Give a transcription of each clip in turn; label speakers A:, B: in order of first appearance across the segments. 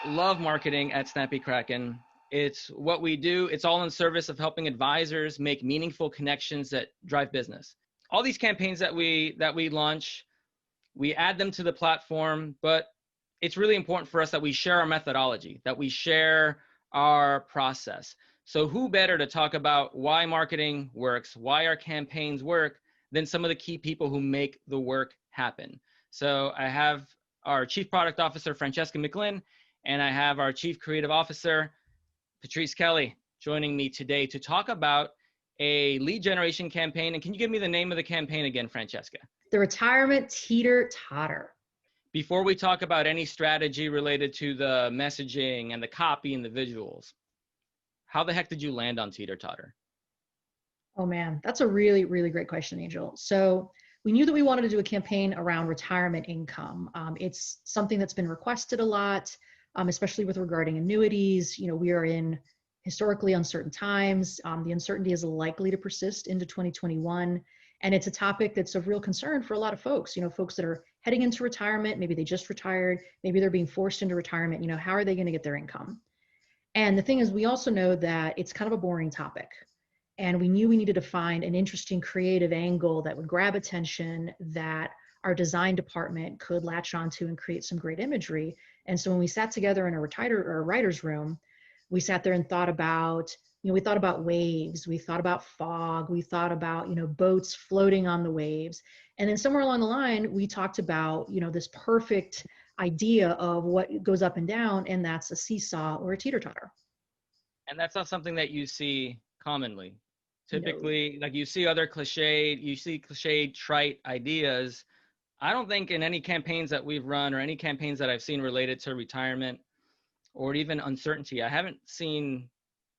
A: love marketing at Snappy Kraken. It's what we do. It's all in service of helping advisors make meaningful connections that drive business. All these campaigns that we launch, we add them to the platform, but it's really important for us that we share our methodology, that we share our process. So who better to talk about why marketing works, why our campaigns work, than some of the key people who make the work happen. So I have our Chief Product Officer, Francesca McLin, and I have our Chief Creative Officer, Patrice Kelly, joining me today to talk about a lead generation campaign. And can you give me the name of the campaign again, Francesca?
B: The Retirement Teeter-Totter.
A: Before we talk about any strategy related to the messaging and the copy and the visuals, how the heck did you land on Teeter-Totter?
B: Oh man, that's a really, really great question, Angel. So we knew that we wanted to do a campaign around retirement income. It's something that's been requested a lot, especially with regarding annuities. You know, we are in historically uncertain times. The uncertainty is likely to persist into 2021. And it's a topic that's of real concern for a lot of folks, you know, folks that are heading into retirement, maybe they just retired, maybe they're being forced into retirement, you know, how are they going to get their income? And the thing is, we also know that it's kind of a boring topic. And we knew we needed to find an interesting creative angle that would grab attention, that our design department could latch onto and create some great imagery. And so when we sat together in a writer's room, we sat there and thought about, you know, we thought about waves, we thought about fog, we thought about, you know, boats floating on the waves. And then somewhere along the line, we talked about, you know, this perfect idea of what goes up and down, and that's a seesaw or a teeter-totter.
A: And that's not something that you see commonly. Typically, like you see cliched, trite ideas. I don't think in any campaigns that we've run or any campaigns that I've seen related to retirement or even uncertainty, I haven't seen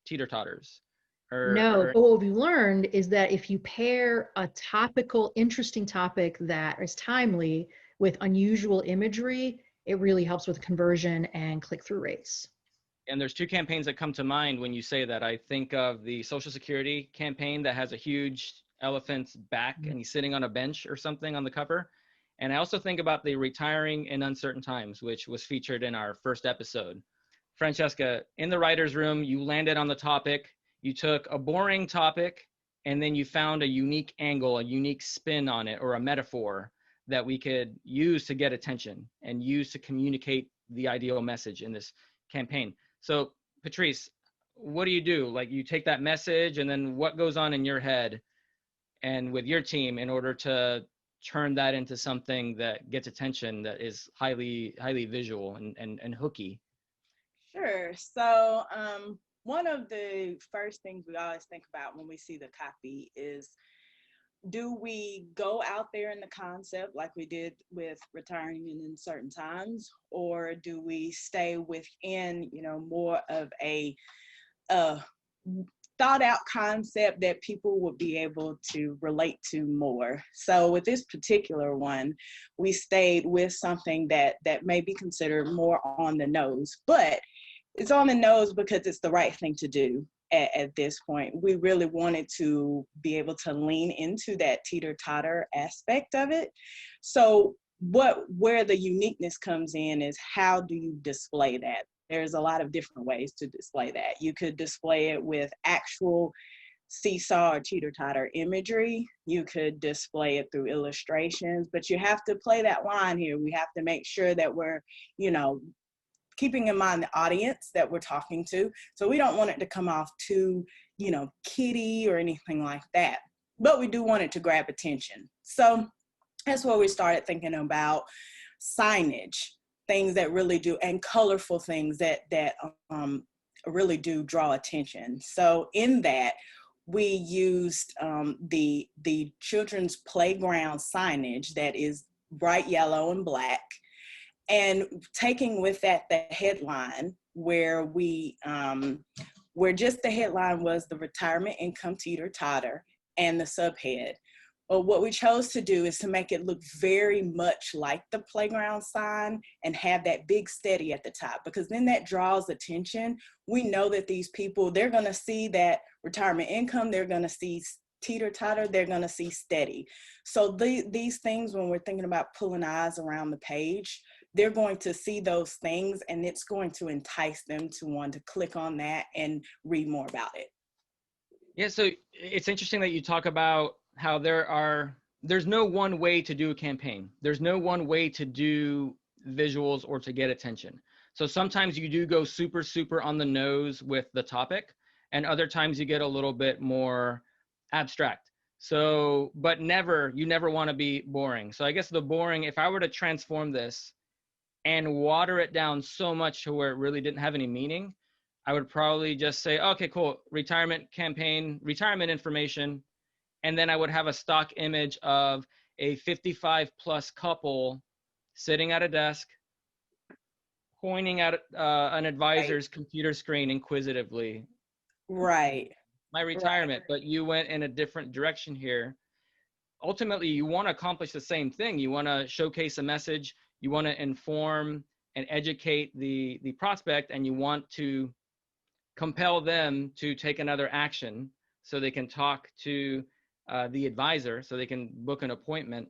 A: teeter-totters.
B: But what we've learned is that if you pair a topical, interesting topic that is timely with unusual imagery, it really helps with conversion and click-through rates.
A: And there's two campaigns that come to mind when you say that. I think of the Social Security campaign that has a huge elephant's back and he's sitting on a bench or something on the cover. And I also think about the Retiring in Uncertain Times, which was featured in our first episode. Francesca, in the writer's room, you landed on the topic. You took a boring topic and then you found a unique angle, a unique spin on it, or a metaphor that we could use to get attention and use to communicate the ideal message in this campaign. So Patrice, what do you do? Like, you take that message and then what goes on in your head and with your team in order to turn that into something that gets attention, that is highly visual and hooky?
C: Sure. So one of the first things we always think about when we see the copy is, do we go out there in the concept like we did with Retiring in Uncertain Times, or do we stay within, you know, more of a thought out concept that people would be able to relate to more? So with this particular one, we stayed with something that may be considered more on the nose, but it's on the nose because it's the right thing to do. At this point, we really wanted to be able to lean into that teeter-totter aspect of it. So where the uniqueness comes in is, how do you display that? There's a lot of different ways to display that. You could display it with actual seesaw or teeter-totter imagery. You could display it through illustrations, but you have to play that line here. We have to make sure that we're, you know, keeping in mind the audience that we're talking to. So we don't want it to come off too, you know, kiddie or anything like that, but we do want it to grab attention. So that's where we started thinking about signage, things that really do, and colorful things that really do draw attention. So in that, we used the children's playground signage that is bright yellow and black, and taking with that the headline, where just the headline was the Retirement Income Teeter-Totter, and the subhead. But what we chose to do is to make it look very much like the playground sign and have that big steady at the top, because then that draws attention. We know that these people, they're going to see that retirement income, they're going to see teeter-totter, they're going to see steady. So these things, when we're thinking about pulling eyes around the page, they're going to see those things, and it's going to entice them to want to click on that and read more about it.
A: Yeah, so it's interesting that you talk about how there's no one way to do a campaign. There's no one way to do visuals or to get attention. So sometimes you do go super, super on the nose with the topic, and other times you get a little bit more abstract. So, but you never want to be boring. So I guess the boring, if I were to transform this and water it down so much to where it really didn't have any meaning, I would probably just say, okay, cool, retirement campaign, retirement information. And then I would have a stock image of a 55 plus couple sitting at a desk, pointing at an advisor's computer screen inquisitively.
C: Right.
A: My retirement, but you went in a different direction here. Ultimately, you want to accomplish the same thing. You want to showcase a message. You want to inform and educate the prospect, and you want to compel them to take another action so they can talk to the advisor, so they can book an appointment.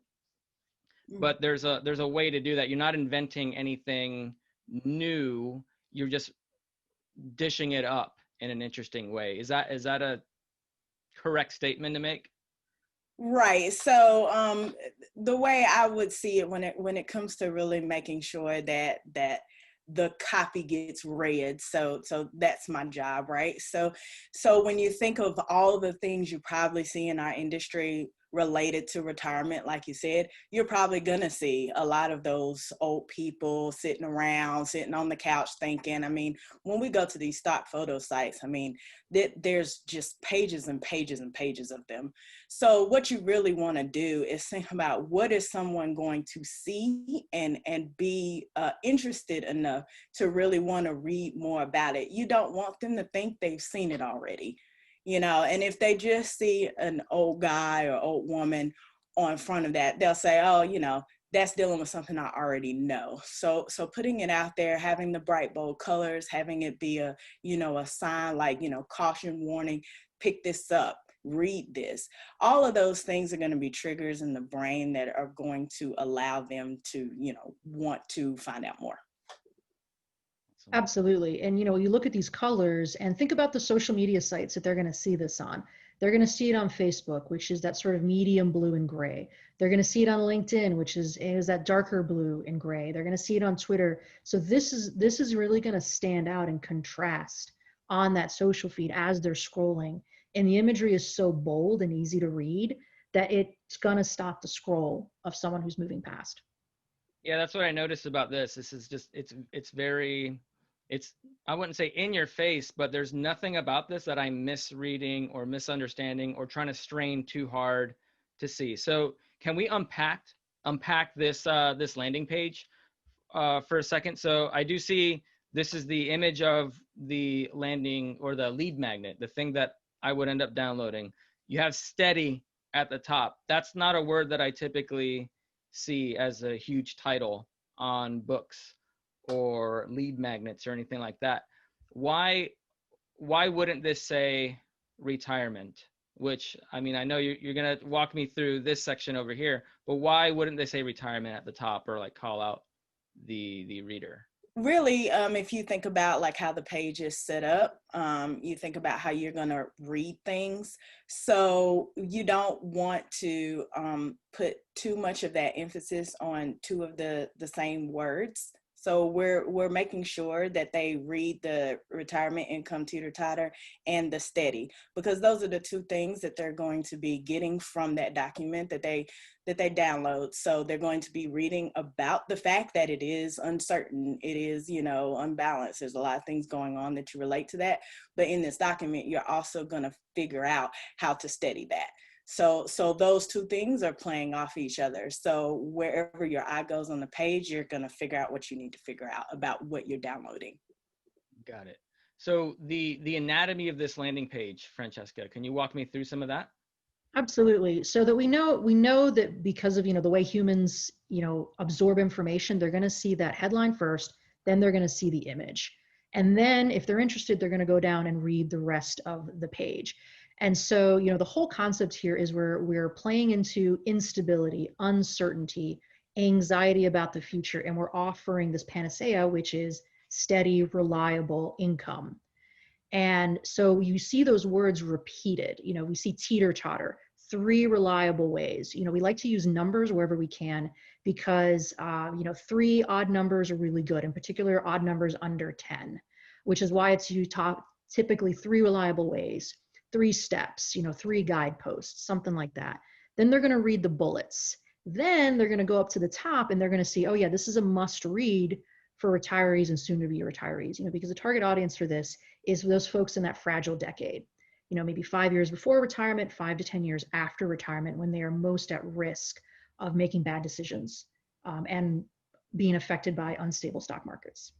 A: But there's a way to do that. You're not inventing anything new. You're just dishing it up in an interesting way. Is that a correct statement to make?
C: Right. So the way I would see it when it comes to really making sure that the copy gets read, so that's my job, right? So when you think of all the things you probably see in our industry related to retirement, like you said, you're probably gonna see a lot of those old people sitting on the couch thinking. I mean, when we go to these stock photo sites, I mean, there's just pages and pages and pages of them. So what you really want to do is think about, what is someone going to see and be interested enough to really want to read more about it. You don't want them to think they've seen it already. And if they just see an old guy or old woman on front of that, they'll say, oh, that's dealing with something I already know. So putting it out there, having the bright, bold colors, having it be a sign like, caution, warning, pick this up, read this. All of those things are going to be triggers in the brain that are going to allow them to, want to find out more.
B: Absolutely. And, you look at these colors and think about the social media sites that they're going to see this on. They're going to see it on Facebook, which is that sort of medium blue and gray. They're going to see it on LinkedIn, which is that darker blue and gray. They're going to see it on Twitter. So this is really going to stand out and contrast on that social feed as they're scrolling. And the imagery is so bold and easy to read that it's going to stop the scroll of someone who's moving past.
A: Yeah, that's what I noticed about this. This is just, it's I wouldn't say in your face, but there's nothing about this that I'm misreading or misunderstanding or trying to strain too hard to see. So can we unpack this this landing page for a second? So I do see this is the image of the landing or the lead magnet, the thing that I would end up downloading. You have steady at the top. That's not a word that I typically see as a huge title on books or lead magnets or anything like that. Why wouldn't this say retirement? Which, I mean, I know you're going to walk me through this section over here, but why wouldn't they say retirement at the top or like call out the reader?
C: Really, if you think about like how the page is set up, you think about how you're going to read things. So you don't want to put too much of that emphasis on two of the same words. So we're making sure that they read the retirement income Teeter-Totter and the steady, because those are the two things that they're going to be getting from that document that they download. So they're going to be reading about the fact that it is uncertain, it is, unbalanced. There's a lot of things going on that you relate to that. But in this document, you're also going to figure out how to steady that. So those two things are playing off each other. So wherever your eye goes on the page, you're going to figure out what you need to figure out about what you're downloading.
A: Got it. So the anatomy of this landing page, Francesca, can you walk me through some of that?
B: Absolutely. So that we know that because of, the way humans, absorb information, they're going to see that headline first, then they're going to see the image. And then if they're interested, they're going to go down and read the rest of the page. And so, the whole concept here is we're playing into instability, uncertainty, anxiety about the future, and we're offering this panacea, which is steady, reliable income. And so you see those words repeated. We see teeter-totter, 3 reliable ways. We like to use numbers wherever we can because, 3 odd numbers are really good, in particular, odd numbers under 10, which is why it's typically 3 reliable ways, 3 steps, 3 guideposts, something like that. Then they're going to read the bullets. Then they're going to go up to the top and they're going to see, oh yeah, this is a must read for retirees and soon to be retirees, because the target audience for this is those folks in that fragile decade, maybe 5 years before retirement, 5 to 10 years after retirement, when they are most at risk of making bad decisions and being affected by unstable stock markets.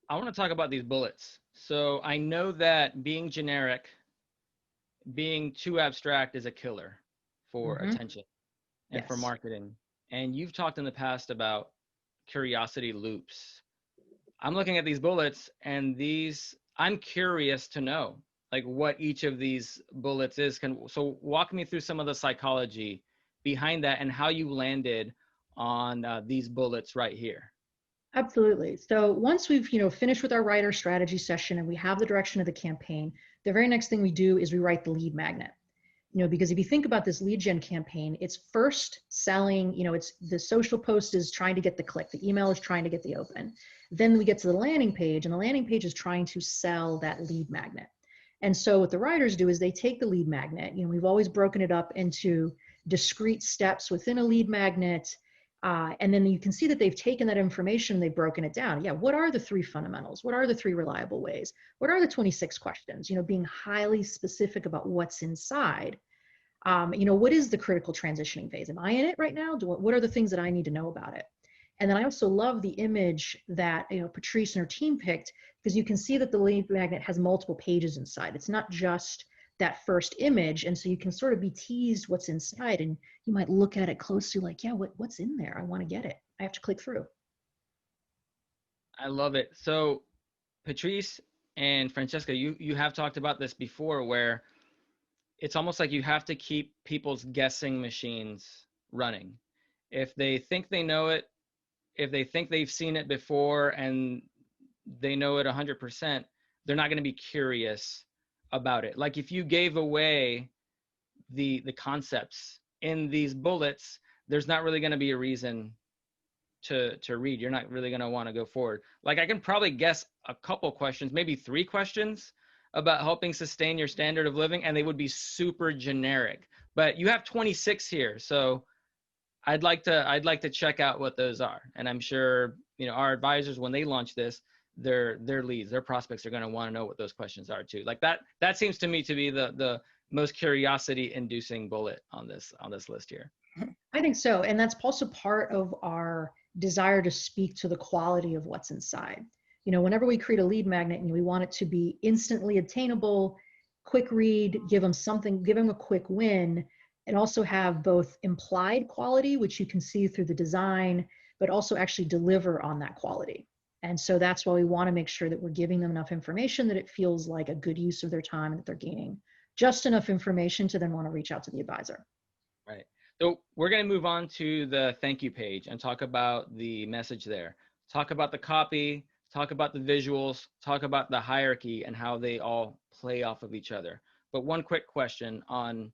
A: I want to talk about these bullets. So I know that being generic, being too abstract is a killer for attention and for marketing. And you've talked in the past about curiosity loops. I'm looking at these bullets and I'm curious to know like what each of these bullets is. So walk me through some of the psychology behind that and how you landed on these bullets right here.
B: Absolutely. So once we've, finished with our writer strategy session and we have the direction of the campaign, the very next thing we do is we write the lead magnet. Because if you think about this lead gen campaign, it's first selling, it's the social post is trying to get the click, the email is trying to get the open. Then we get to the landing page and the landing page is trying to sell that lead magnet. And so what the writers do is they take the lead magnet, we've always broken it up into discrete steps within a lead magnet. And then you can see that they've taken that information, they've broken it down. Yeah, what are the 3 fundamentals? What are the 3 reliable ways? What are the 26 questions? Being highly specific about what's inside. What is the critical transitioning phase? Am I in it right now? What are the things that I need to know about it? And then I also love the image that Patrice and her team picked, because you can see that the lead magnet has multiple pages inside. It's not just that first image, and so you can sort of be teased what's inside, and you might look at it closely like, yeah, what's in there? I want to get it. I have to click through.
A: I love it. So Patrice and Francesca, you have talked about this before, where it's almost like you have to keep people's guessing machines running. If they think they know it, if they think they've seen it before and they know it 100%, they're not going to be curious about it. Like if you gave away the concepts in these bullets, there's not really going to be a reason to read. You're not really going to want to go forward. Like I can probably guess a couple questions, maybe 3 questions about helping sustain your standard of living, and they would be super generic. But you have 26 here, so I'd like to check out what those are. And I'm sure our advisors, when they launch this, their leads, their prospects are going to want to know what those questions are too. Like that seems to me to be the most curiosity inducing bullet on this list here.
B: I think so. And that's also part of our desire to speak to the quality of what's inside. Whenever we create a lead magnet and we want it to be instantly attainable, quick read, give them a quick win, and also have both implied quality, which you can see through the design, but also actually deliver on that quality. And so that's why we want to make sure that we're giving them enough information that it feels like a good use of their time and that they're gaining just enough information to then want to reach out to the advisor.
A: Right. So we're going to move on to the thank you page and talk about the message there. Talk about the copy, talk about the visuals, talk about the hierarchy and how they all play off of each other. But one quick question on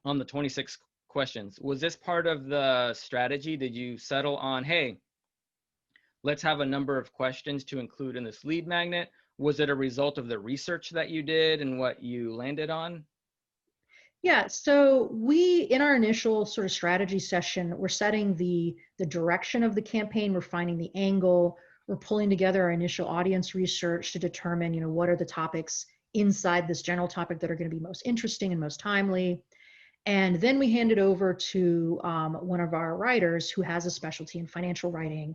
A: the 26 questions. Was this part of the strategy? Did you settle on, hey, let's have a number of questions to include in this lead magnet? Was it a result of the research that you did and what you landed on?
B: Yeah, so in our initial sort of strategy session, we're setting the direction of the campaign, we're finding the angle, we're pulling together our initial audience research to determine, what are the topics inside this general topic that are going to be most interesting and most timely. And then we hand it over to one of our writers who has a specialty in financial writing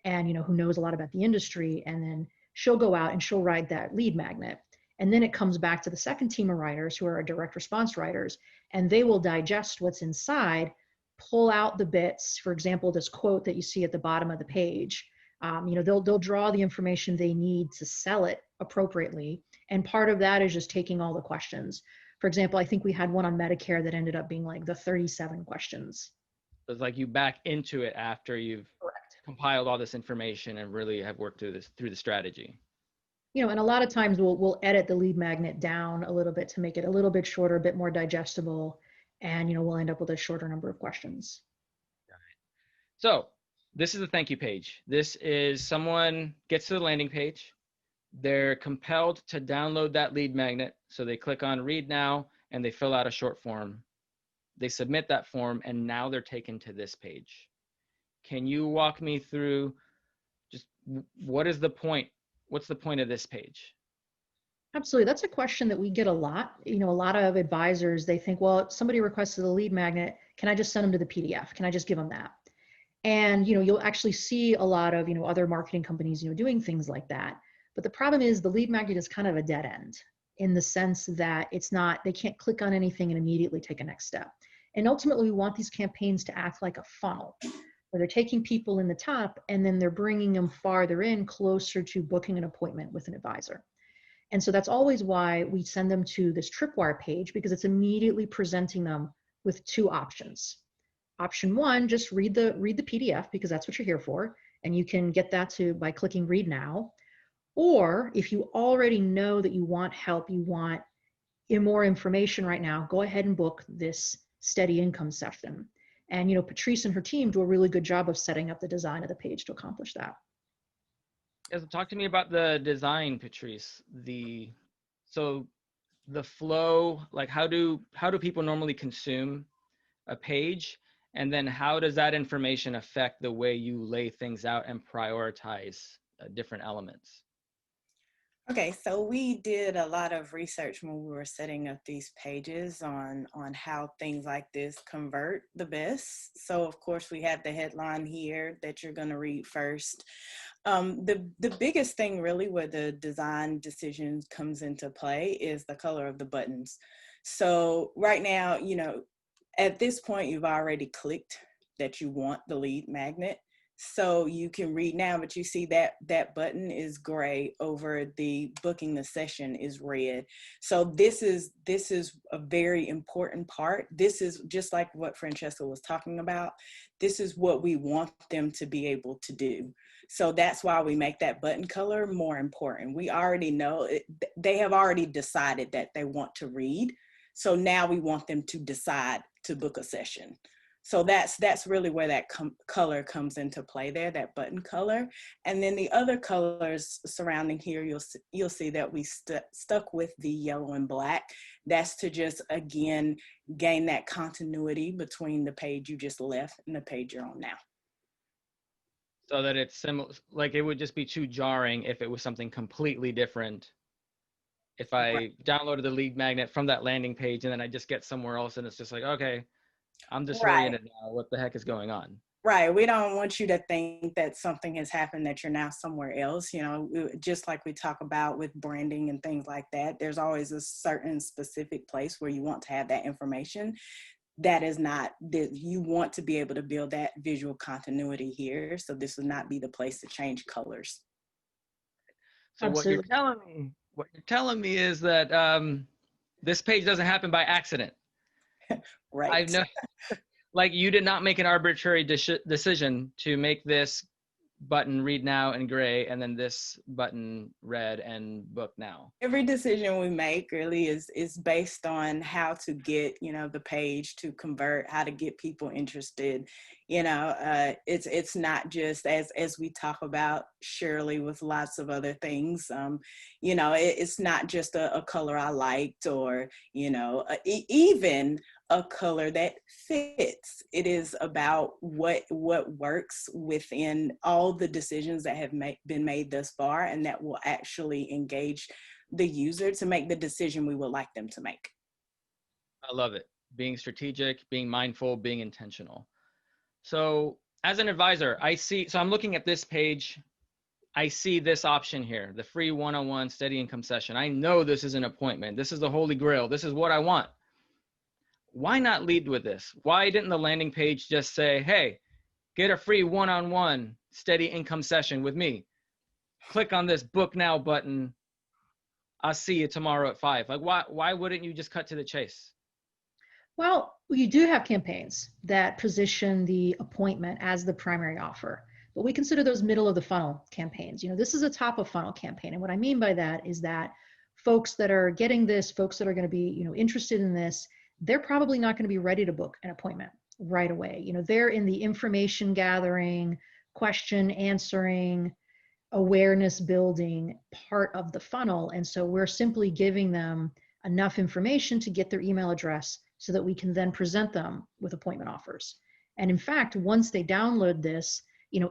B: and, who knows a lot about the industry. And then she'll go out and she'll write that lead magnet. And then it comes back to the second team of writers who are our direct response writers, and they will digest what's inside, pull out the bits. For example, this quote that you see at the bottom of the page, they'll draw the information they need to sell it appropriately. And part of that is just taking all the questions. For example, I think we had one on Medicare that ended up being like the 37 questions.
A: It's like you back into it after you've
B: Correct.
A: compiled all this information and really have worked through the strategy.
B: You know, and a lot of times we'll edit the lead magnet down a little bit to make it a little bit shorter, a bit more digestible, and we'll end up with a shorter number of questions.
A: So this is the thank you page. This is someone gets to the landing page. They're compelled to download that lead magnet. So they click on read now and they fill out a short form. They submit that form and now they're taken to this page. Can you walk me through just what is the point? What's the point of this page?
B: Absolutely. That's a question that we get a lot. A lot of advisors, they think, well, if somebody requested a lead magnet, can I just send them to the PDF? Can I just give them that? And, you'll actually see a lot of, other marketing companies, doing things like that. But the problem is the lead magnet is kind of a dead end in the sense that they can't click on anything and immediately take a next step. And ultimately we want these campaigns to act like a funnel where they're taking people in the top and then they're bringing them farther in closer to booking an appointment with an advisor. And so that's always why we send them to this Tripwire page, because it's immediately presenting them with two options. Option one, just read the PDF because that's what you're here for. And you can get that by clicking read now. Or if you already know that you want help, you want more information right now, go ahead and book this steady income session. And Patrice and her team do a really good job of setting up the design of the page to accomplish that.
A: Yes, talk to me about the design, Patrice. So the flow, like how do people normally consume a page? And then how does that information affect the way you lay things out and prioritize different elements?
C: Okay, so we did a lot of research when we were setting up these pages on how things like this convert the best. So of course we have the headline here that you're going to read first. The biggest thing really where the design decisions comes into play is the color of the buttons. So right now, at this point, you've already clicked that you want the lead magnet. So you can read now, but you see that button is gray over the booking the session is red. So this is a very important part. This is just like what Francesca was talking about. This is what we want them to be able to do. So that's why we make that button color more important. We already know they have already decided that they want to read. So now we want them to decide to book a session. So that's really where that color comes into play there, that button color. And then the other colors surrounding here, you'll see that we stuck with the yellow and black. That's to just, again, gain that continuity between the page you just left and the page you're on now.
A: So that it's similar, like it would just be too jarring if it was something completely different. If I downloaded the lead magnet from that landing page and then I just get somewhere else and it's just like, okay, I'm disoriented now. What the heck is going on?
C: Right. We don't want you to think that something has happened, that you're now somewhere else. Just like we talk about with branding and things like that, there's always a certain specific place where you want to have that information. That is not that you want to be able to build that visual continuity here. So this would not be the place to change colors.
A: So
B: Absolutely.
A: what you're telling me is that this page doesn't happen by accident.
C: Right.
A: I've no, like you did not make an arbitrary decision to make this button read now in gray and then this button red and book now.
C: Every decision we make really is based on how to get, the page to convert, how to get people interested. It's not just as we talk about Shirley with lots of other things. It's not just a color I liked or, even a color that fits. It is about what works within all the decisions that have been made thus far, and that will actually engage the user to make the decision we would like them to make.
A: I love it. Being strategic, being mindful, being intentional. So as an advisor, so I'm looking at this page. I see this option here, the free one-on-one steady income session. I know this is an appointment. This is the holy grail. This is what I want. Why not lead with this? Why didn't the landing page just say, hey, get a free one-on-one steady income session with me? Click on this book now button. I'll see you tomorrow at 5. Like, why wouldn't you just cut to the chase?
B: Well, you do have campaigns that position the appointment as the primary offer, but we consider those middle of the funnel campaigns. This is a top of funnel campaign. And what I mean by that is that folks that are getting this, folks that are going to be, interested in this, they're probably not going to be ready to book an appointment right away. They're in the information gathering, question answering, awareness building part of the funnel. And so we're simply giving them enough information to get their email address so that we can then present them with appointment offers. And in fact, once they download this,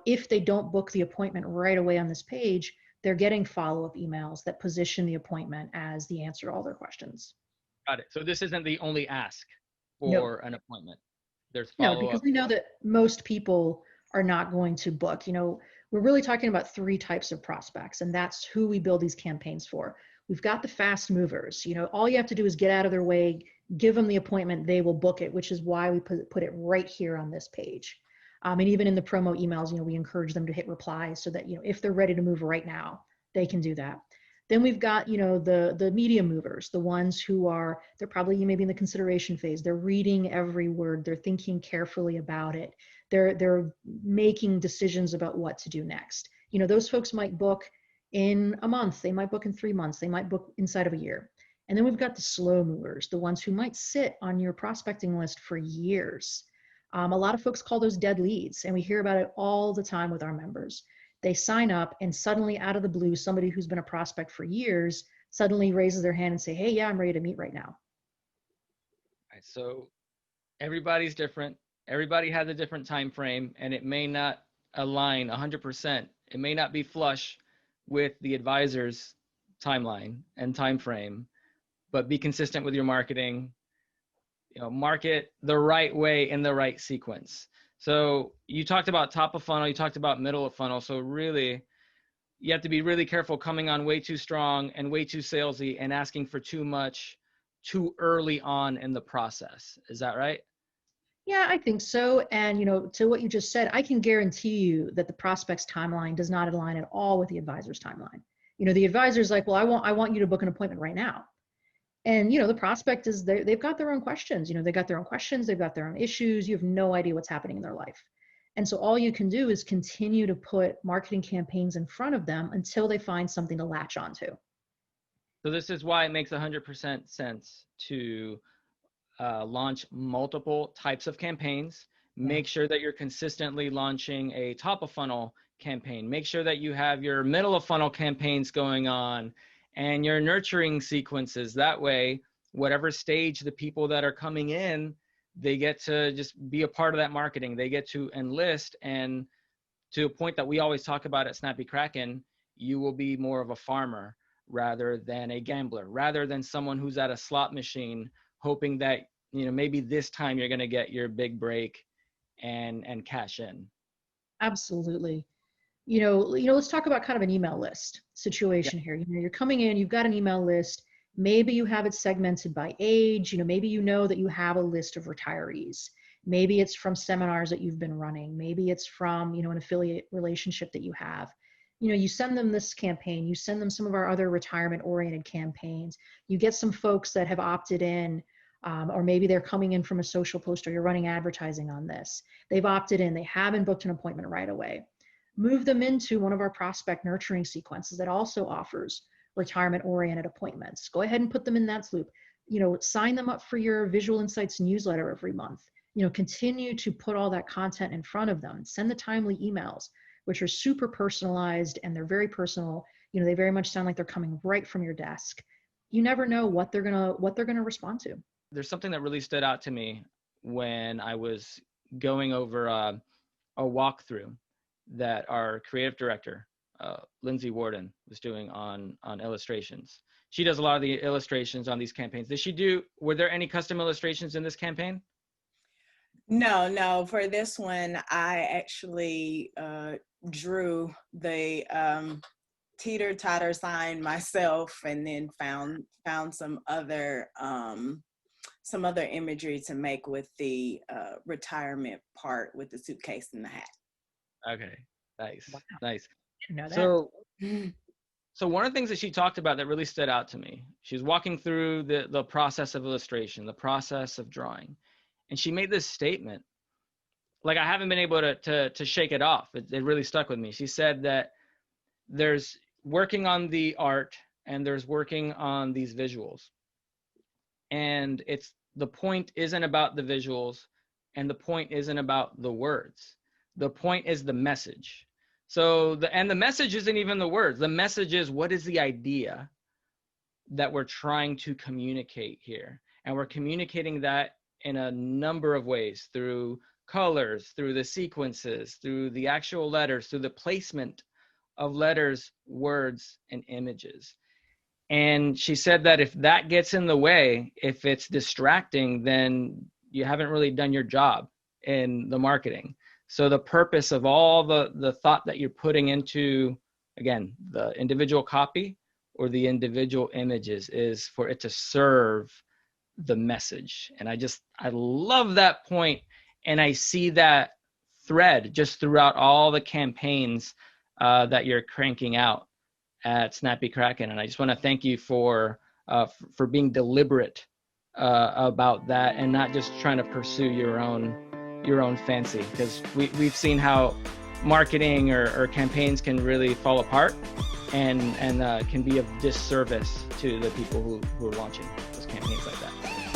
B: if they don't book the appointment right away on this page, they're getting follow-up emails that position the appointment as the answer to all their questions.
A: Got it. So this isn't the only ask
B: No.
A: for an appointment. There's
B: No,
A: follow-up.
B: because we know that most people are not going to book. We're really talking about three types of prospects, and that's who we build these campaigns for. We've got the fast movers. All you have to do is get out of their way, give them the appointment, they will book it, which is why we put it right here on this page. And even in the promo emails, we encourage them to hit reply so that, if they're ready to move right now, they can do that. Then we've got, the medium movers, the ones who they're probably maybe in the consideration phase. They're reading every word. They're thinking carefully about it. They're making decisions about what to do next. Those folks might book in a month. They might book in 3 months. They might book inside of a year. And then we've got the slow movers, the ones who might sit on your prospecting list for years. A lot of folks call those dead leads, and we hear about it all the time with our members. They sign up and suddenly out of the blue, somebody who's been a prospect for years suddenly raises their hand and say, hey, yeah, I'm ready to meet right now.
A: All right, so everybody's different. Everybody has a different time frame, and it may not align 100%. It may not be flush with the advisor's timeline and time frame, but be consistent with your marketing. Market the right way in the right sequence. So you talked about top of funnel, you talked about middle of funnel. So really, you have to be really careful coming on way too strong and way too salesy and asking for too much too early on in the process. Is that right?
B: Yeah, I think so. And, to what you just said, I can guarantee you that the prospect's timeline does not align at all with the advisor's timeline. The advisor's like, well, I want you to book an appointment right now. And, the prospect is they've got their own questions. They got their own questions. They've got their own issues. You have no idea what's happening in their life. And so all you can do is continue to put marketing campaigns in front of them until they find something to latch onto.
A: So this is why it makes 100% sense to launch multiple types of campaigns. Make sure that you're consistently launching a top of funnel campaign. Make sure that you have your middle of funnel campaigns going on and your nurturing sequences. That way, whatever stage the people that are coming in, they get to just be a part of that marketing. They get to enlist, and to a point that we always talk about at Snappy Kraken, you will be more of a farmer rather than a gambler, rather than someone who's at a slot machine hoping that, maybe this time you're going to get your big break and cash in.
B: Absolutely. Let's talk about kind of an email list situation here. You're coming in, you've got an email list. Maybe you have it segmented by age. Maybe that you have a list of retirees. Maybe it's from seminars that you've been running. Maybe it's from, an affiliate relationship that you have. You send them this campaign. You send them some of our other retirement-oriented campaigns. You get some folks that have opted in, or maybe they're coming in from a social post, or you're running advertising on this. They've opted in. They haven't booked an appointment right away. Move them into one of our prospect nurturing sequences that also offers retirement-oriented appointments. Go ahead and put them in that loop. Sign them up for your Visual Insights newsletter every month. Continue to put all that content in front of them. Send the timely emails, which are super personalized, and they're very personal. They very much sound like they're coming right from your desk. You never know what they're gonna respond to.
A: There's something that really stood out to me when I was going over a walkthrough that our creative director, Lindsay Warden, was doing on illustrations. She does a lot of the illustrations on these campaigns. Were there any custom illustrations in this campaign?
C: No. For this one, I actually drew the Teeter-Totter sign myself, and then found some other imagery to make with the retirement part with the suitcase and the hat.
A: Okay, nice,
B: Wow.
A: nice.
B: Didn't know that.
A: So one of the things that she talked about that really stood out to me, she was walking through the process of illustration, the process of drawing. And she made this statement, like I haven't been able to shake it off. It really stuck with me. She said that there's working on the art and there's working on these visuals. And the point isn't about the visuals and the point isn't about the words. The point is the message. So the message isn't even the words. The message is, what is the idea that we're trying to communicate here? And we're communicating that in a number of ways, through colors, through the sequences, through the actual letters, through the placement of letters, words, and images. And she said that if that gets in the way, if it's distracting, then you haven't really done your job in the marketing. So the purpose of all the thought that you're putting into, again, the individual copy or the individual images is for it to serve the message. And I love that point. And I see that thread just throughout all the campaigns that you're cranking out at Snappy Kraken. And I just want to thank you for being deliberate about that and not just trying to pursue your own fancy, because we've seen how marketing or campaigns can really fall apart and can be of disservice to the people who are launching those campaigns like that.